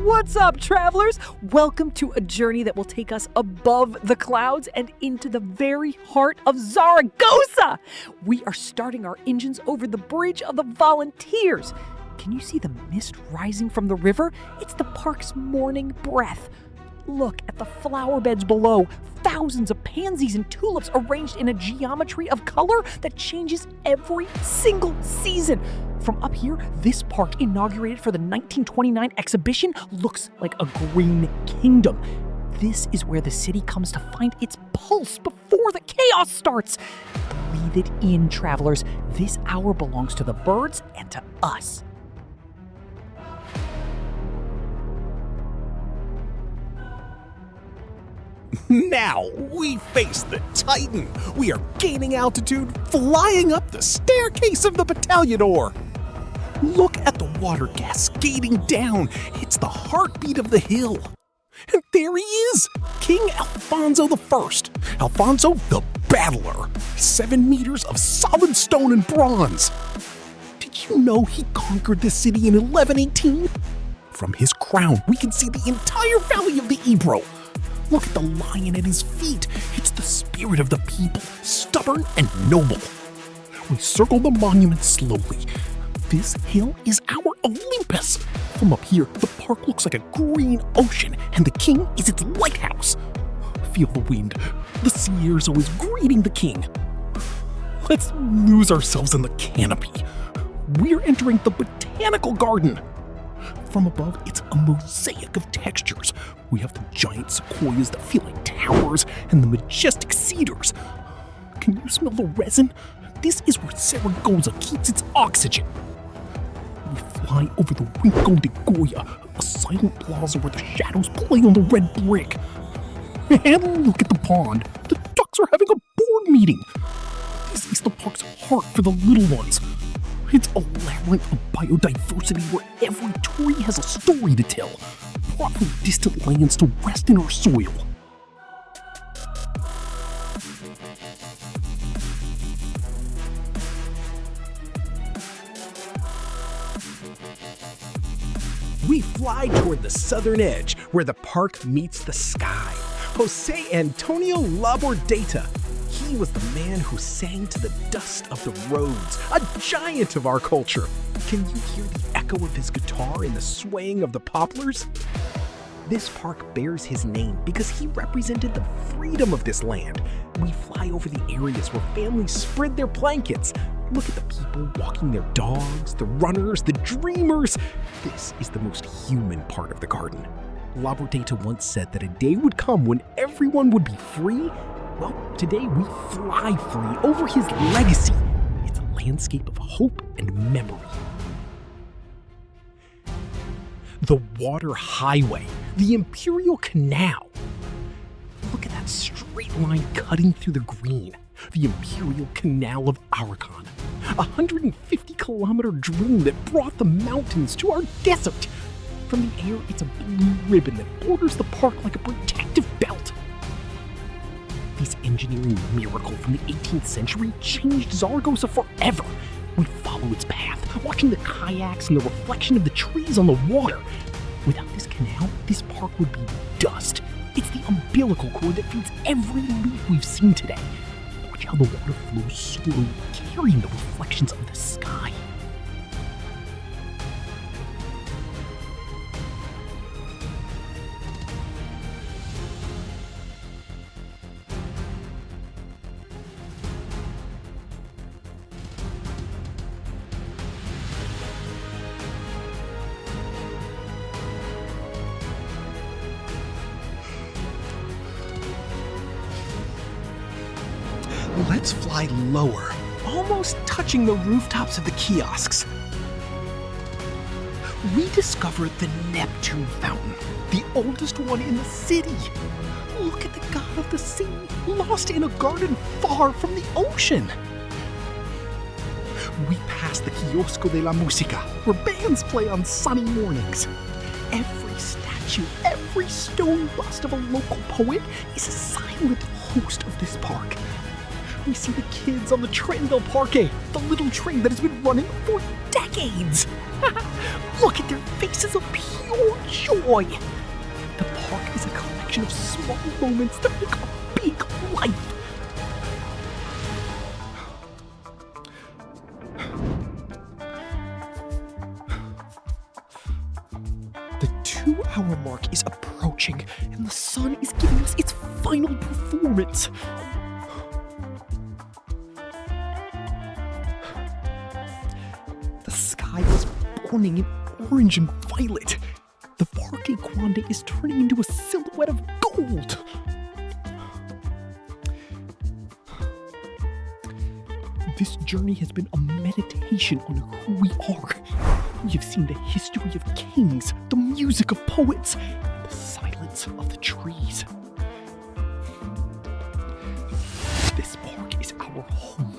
What's up, travelers? Welcome to a journey that will take us above the clouds and into the very heart of Zaragoza. We are starting our engines over the Bridge of the Volunteers. Can you see the mist rising from the river? It's the park's morning breath. Look at the flower beds below. Thousands of pansies and tulips arranged in a geometry of color that changes every single season. From up here, this park, inaugurated for the 1929 exhibition, looks like a green kingdom. This is where the city comes to find its pulse before the chaos starts. Breathe it in, travelers. This hour belongs to the birds and to us. Now we face the Titan. We are gaining altitude, flying up the staircase of the Batallador. Look at the water cascading down. It's the heartbeat of the hill. And there he is, King Alfonso I. Alfonso the Battler. 7 meters of solid stone and bronze. Did you know he conquered this city in 1118? From his crown, we can see the entire valley of the Ebro. Look at the lion at his feet. It's the spirit of the people, stubborn and noble. We circle the monument slowly. This hill is our Olympus. From up here, the park looks like a green ocean, and the king is its lighthouse. Feel the wind. The sea air is always greeting the king. Let's lose ourselves in the canopy. We're entering the Botanical Garden. From above, it's a mosaic of textures. We have the giant sequoias that feel like towers and the majestic cedars. Can you smell the resin? This is where Zaragoza keeps its oxygen. We fly over the Rincon de Goya, a silent plaza where the shadows play on the red brick. And look at the pond. The ducks are having a board meeting. This is the park's heart for the little ones. It's a labyrinth of biodiversity where every tree has a story to tell, brought from distant lands to rest in our soil. We fly toward the southern edge, where the park meets the sky. José Antonio Labordeta. He was the man who sang to the dust of the roads, a giant of our culture. Can you hear the echo of his guitar in the swaying of the poplars? This park bears his name because he represented the freedom of this land. We fly over the areas where families spread their blankets. Look at the people walking their dogs, the runners, the dreamers. This is the most human part of the garden. Labordeta once said that a day would come when everyone would be free. Well, today we fly free over his legacy. It's a landscape of hope and memory. The water highway, the Imperial Canal. Look at that straight line cutting through the green. The Imperial Canal of Aragon. A 150-kilometer dream that brought the mountains to our desert. From the air, it's a blue ribbon that borders the park like a protective belt. This engineering miracle from the 18th century changed Zaragoza forever. We follow its path, watching the kayaks and the reflection of the trees on the water. Without this canal, this park would be dust. It's the umbilical cord that feeds every leaf we've seen today. Watch how the water flows slowly, carrying the reflections of the sky. Let's fly lower, almost touching the rooftops of the kiosks. We discover the Neptune Fountain, the oldest one in the city. Look at the god of the sea, lost in a garden far from the ocean. We pass the Kiosco de la Música, where bands play on sunny mornings. Every statue, every stone bust of a local poet is a silent host of this park. We see the kids on the Tren del Parque, the little train that has been running for decades. Look at their faces of pure joy. joy. The park is a collection of small moments that make a big life. The 2-hour mark is approaching, and the sun is giving us its final performance. The sky is burning in orange and violet. The Parque Grande is turning into a silhouette of gold. This journey has been a meditation on who we are. We have seen the history of kings, the music of poets, and the silence of the trees. This park is our home.